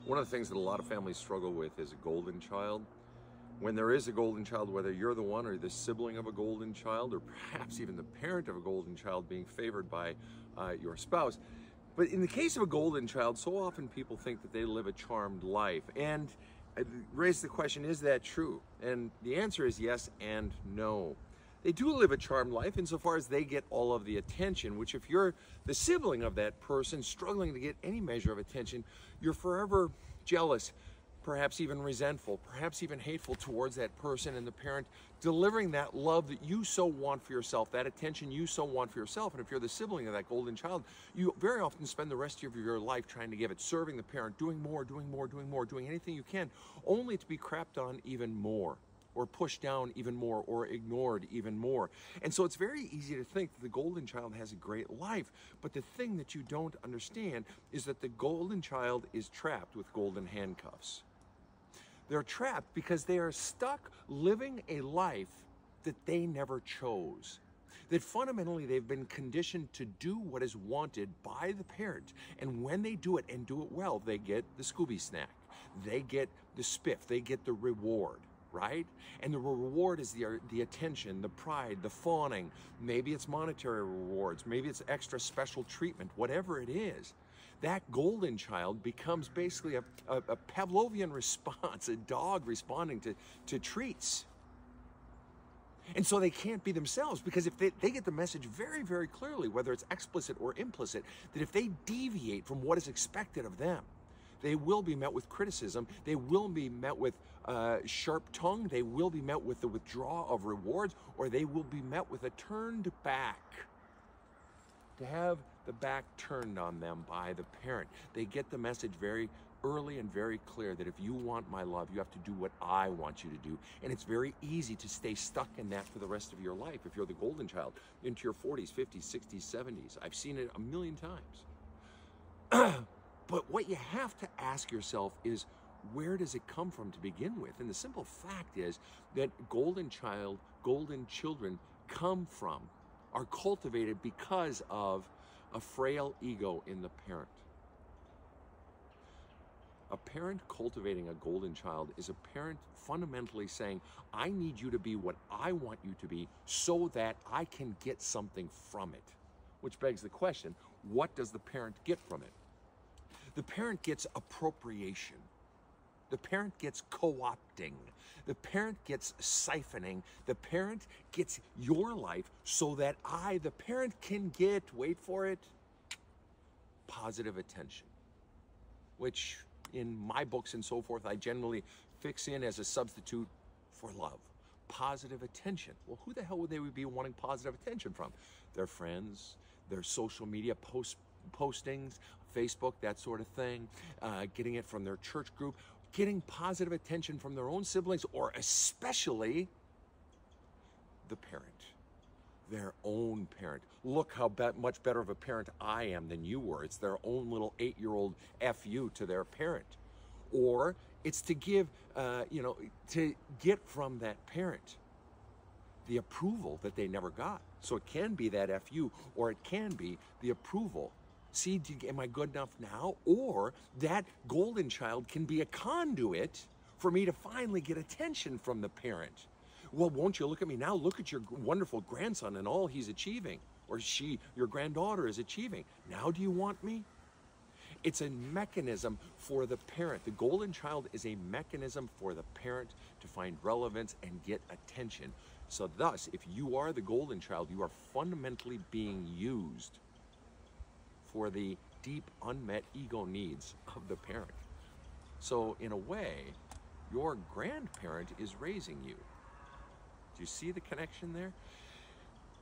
One of the things that a lot of families struggle with is a golden child. When there is a golden child, whether you're the one or the sibling of a golden child, or perhaps even the parent of a golden child being favored by your spouse. But in the case of a golden child, so often people think that they live a charmed life. And raise the question, is that true? And the answer is yes and no. They do live a charmed life insofar as they get all of the attention, which if you're the sibling of that person struggling to get any measure of attention, you're forever jealous, perhaps even resentful, perhaps even hateful towards that person and the parent delivering that love that you so want for yourself, that attention you so want for yourself. And if you're the sibling of that golden child, you very often spend the rest of your life trying to give it, serving the parent, doing more, doing anything you can, only to be crapped on even more, or pushed down even more, or ignored even more. And so it's very easy to think that the golden child has a great life. But the thing that you don't understand is that the golden child is trapped with golden handcuffs. They're trapped because they are stuck living a life that they never chose. That fundamentally they've been conditioned to do what is wanted by the parent. And when they do it and do it well, they get the Scooby snack. They get the spiff. They get the reward. Right? And the reward is the attention, the pride, the fawning. Maybe it's monetary rewards. Maybe it's extra special treatment. Whatever it is, that golden child becomes basically a Pavlovian response, a dog responding to treats. And so they can't be themselves, because if they get the message very, very clearly, whether it's explicit or implicit, that if they deviate from what is expected of them, they will be met with criticism. They will be met with sharp tongue. They will be met with the withdrawal of rewards, or they will be met with a turned back. To have the back turned on them by the parent. They get the message very early and very clear that if you want my love, you have to do what I want you to do. And it's very easy to stay stuck in that for the rest of your life if you're the golden child, into your 40s, 50s, 60s, 70s. I've seen it a million times. But what you have to ask yourself is, where does it come from to begin with? And the simple fact is that golden children come from, are cultivated because of a frail ego in the parent. A parent cultivating a golden child is a parent fundamentally saying, I need you to be what I want you to be so that I can get something from it. Which begs the question, what does the parent get from it? The parent gets appropriation. The parent gets co-opting. The parent gets siphoning. The parent gets your life so that I, the parent, can get, wait for it, positive attention. Which in my books and so forth, I generally fix in as a substitute for love. Positive attention. Well, who the hell would they be wanting positive attention from? Their friends, their social media postings, Facebook, that sort of thing, getting it from their church group, getting positive attention from their own siblings, or especially the parent, their own parent. Look how much better of a parent I am than you were. It's their own little 8-year-old FU to their parent. Or it's to give, to get from that parent the approval that they never got. So it can be that FU, or it can be the approval. See, am I good enough now? Or that golden child can be a conduit for me to finally get attention from the parent. Well, won't you look at me now? Look at your wonderful grandson and all he's achieving, or your granddaughter is achieving. Now do you want me? It's a mechanism for the parent. The golden child is a mechanism for the parent to find relevance and get attention. So thus, if you are the golden child, you are fundamentally being used for the deep unmet ego needs of the parent. So in a way, your grandparent is raising you. Do you see the connection there?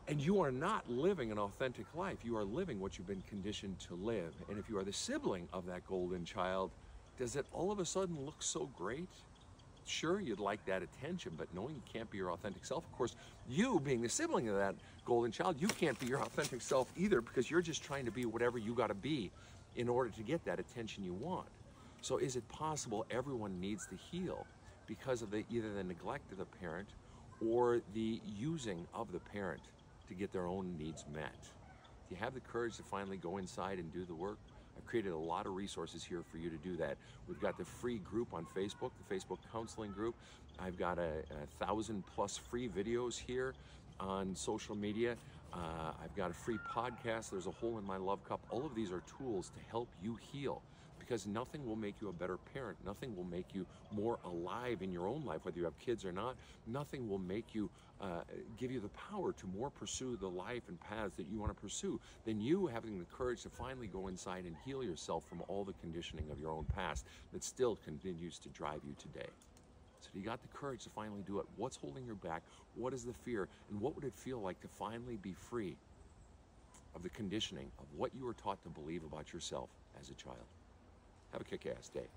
And you are not living an authentic life. You are living what you've been conditioned to live. And if you are the sibling of that golden child, does it all of a sudden look so great? Sure, you'd like that attention, but knowing you can't be your authentic self, of course, you being the sibling of that golden child, you can't be your authentic self either, because you're just trying to be whatever you got to be in order to get that attention you want. So is it possible everyone needs to heal because of either the neglect of the parent or the using of the parent to get their own needs met? Do you have the courage to finally go inside and do the work? I I've created a lot of resources here for you to do that. We've got the free group on Facebook, the Facebook Counseling Group. I've got a 1,000+ free videos here on social media. I've got a free podcast. There's a Hole in My Love Cup. All of these are tools to help you heal, because nothing will make you a better parent. Nothing will make you more alive in your own life, whether you have kids or not. Nothing will make you, give you the power to more pursue the life and paths that you want to pursue than you having the courage to finally go inside and heal yourself from all the conditioning of your own past that still continues to drive you today. So you got the courage to finally do it. What's holding you back? What is the fear? And what would it feel like to finally be free of the conditioning of what you were taught to believe about yourself as a child? Have a kick-ass day.